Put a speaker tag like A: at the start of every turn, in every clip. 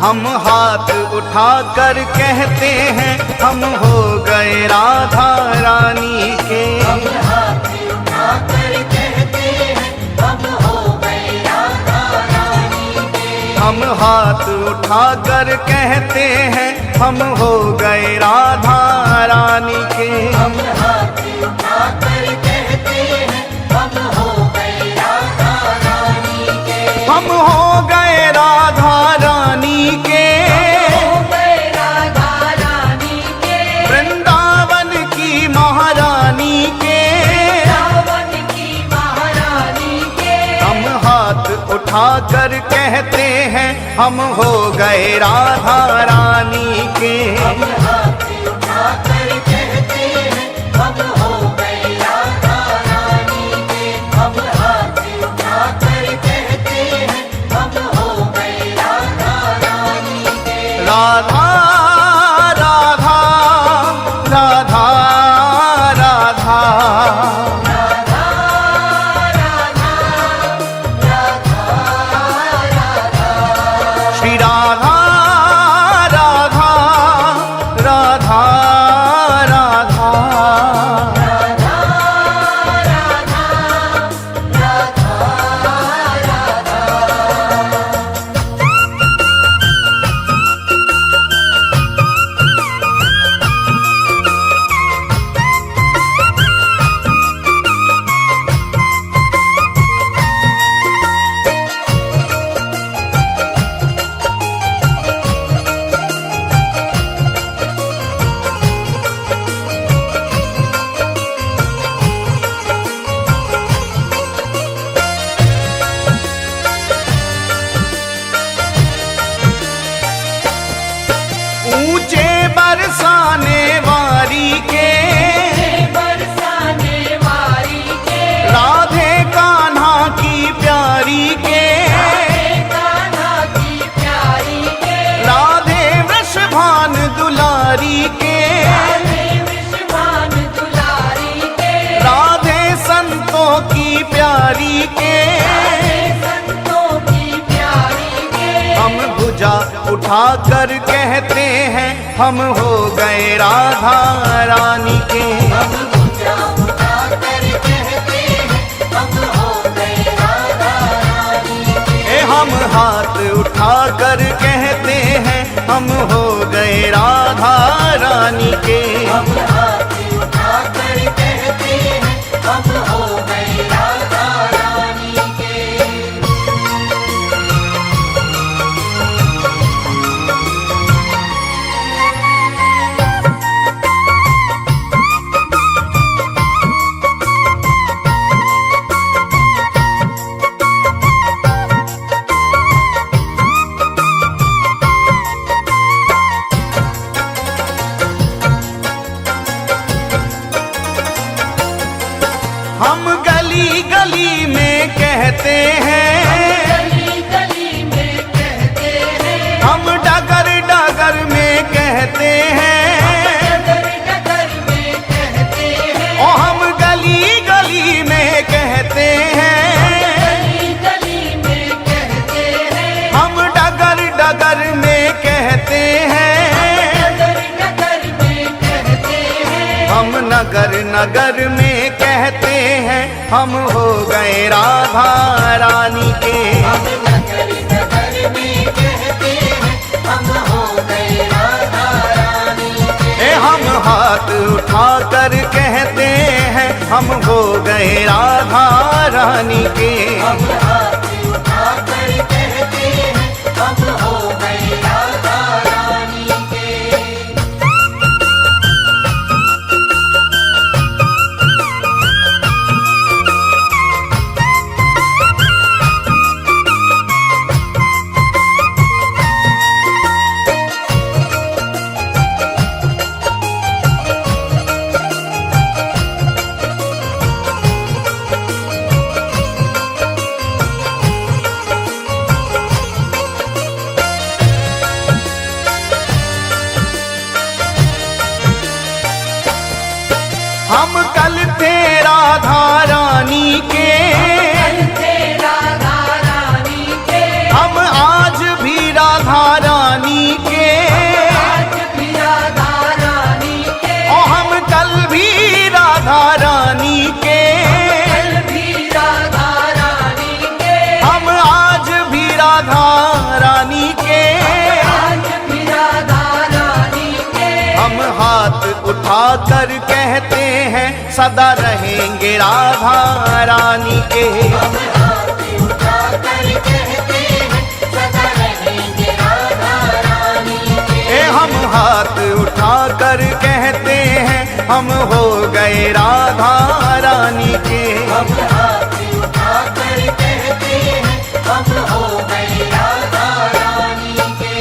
A: हम हाथ उठाकर कहते हैं हम हो गए राधा रानी के।
B: हम हाथ उठाकर कहते हैं हम हो गए राधा रानी के।
A: हम हाथ उठाकर कहते हैं हम हो गए राधा रानी के।
B: हम हाथ उठाकर कहते हैं हम हो गए राधा रानी के।
A: हम हो गए राधा रानी के।
B: हो गए राधा रानी के।
A: वृंदावन की महारानी के।
B: रावण की महारानी के।
A: हम हाथ उठाकर कहते हैं हम हो गए राधा रानी के।
B: हम हाथ उठाकर कहते हैं हम हो गए राधा रानी के। हम हाथ उठाकर कहते हैं हम हो गए राधा रानी के।
A: राधा राधा राधा राधा
B: राधा राधा राधा राधा।
A: श्री राधा राधा राधा राधा।
B: राधा
A: ऊंचे बरसाने वारी के।
B: बरसाने वारी के।
A: राधे कान्हा की प्यारी के।
B: कान्हा की प्यारी के।
A: राधे वृषभान दुलारी के।
B: राधे विश्वान दुलारी के।
A: राधे संतों की प्यारी के।
B: राधे संतों की प्यारी के।
A: हम भुजा उठाकर कहते हैं हम हो गए राधा रानी के।
B: हम भुजा उठाकर कहते हैं हम हो गए राधा रानी के।
A: हम हाथ उठाकर कहते हैं हम हो गए राधा रानी के।
B: हम हाथ उठाकर कहते हैं हम हो गए राधा रानी के।
A: हम गली गली में कहते हैं।
B: गली गली में कहते हैं।
A: हम डगर डगर में कहते हैं।
B: डगर डगर में कहते हैं।
A: ओ हम गली गली में कहते हैं।
B: गली गली में कहते हैं।
A: हम डगर डगर में कहते हैं।
B: डगर डगर में कहते हैं।
A: हम नगर नगर में कहते हैं हम हो गए राधा रानी के।
B: हम नगर नगर में कहते हैं हम हो गए राधा रानी के।
A: हम हाथ उठाकर कहते हैं हम हो गए राधा रानी के।
B: हम हाथ उठाकर कहते हैं हम हो गए राधा रानी के।
A: हम कल थे राधा रानी के।
B: राधा रानी के।
A: हम आज भी राधा रानी कर कहते हैं सदा रहेंगे राधा रानी के।
B: हम हाथ उठाकर कहते हैं सदा रहेंगे राधा रानी के।
A: हम हाथ उठा कर कहते हैं हम हो गए राधा रानी के।
B: हम हाथ उठाकर कहते हैं हम हो गए राधा रानी के।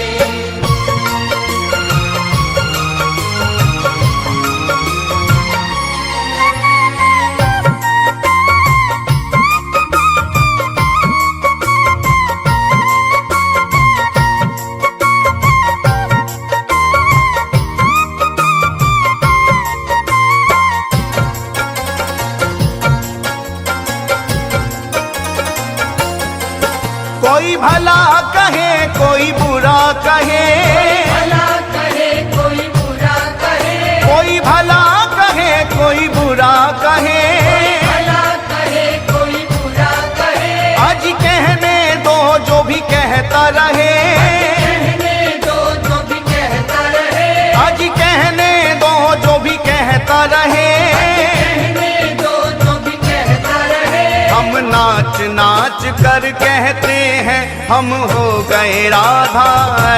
A: कोई भला कहे कोई बुरा कहे,
B: भला कहे कोई बुरा कहे,
A: कोई भला कहे कोई बुरा कहे,
B: भला कहे कोई बुरा कहे।
A: आज कहने दो जो भी कहता रहे,
B: कहने दो जो भी कहता रहे,
A: आज कहने दो जो भी कहता रहे।
B: कहने दो जो भी कहता रहे।
A: हम नाच नाच कर कहते हैं हम हो गए राधा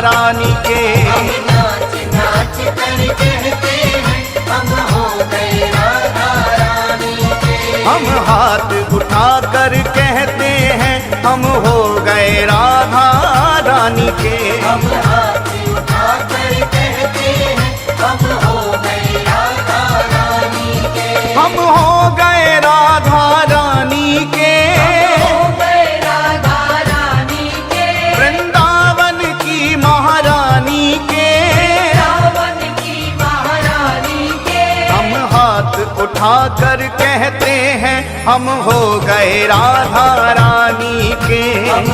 A: रानी के।
B: हम नाच नाच कर कहते हैं हम हो गए राधा रानी के।
A: हम हाथ उठा कर कहते हैं हम हो गए राधा रानी के।
B: हम हाथ उठाकर कहते हैं हम हो गए राधा रानी के।
A: हम हो गए राधा रानी के।
B: हो गए राधा रानी के।
A: वृंदावन की महारानी के।
B: रावण की महारानी के।
A: हम हाथ उठा कर कहते हैं हम हो गए राधा रानी के।
B: हम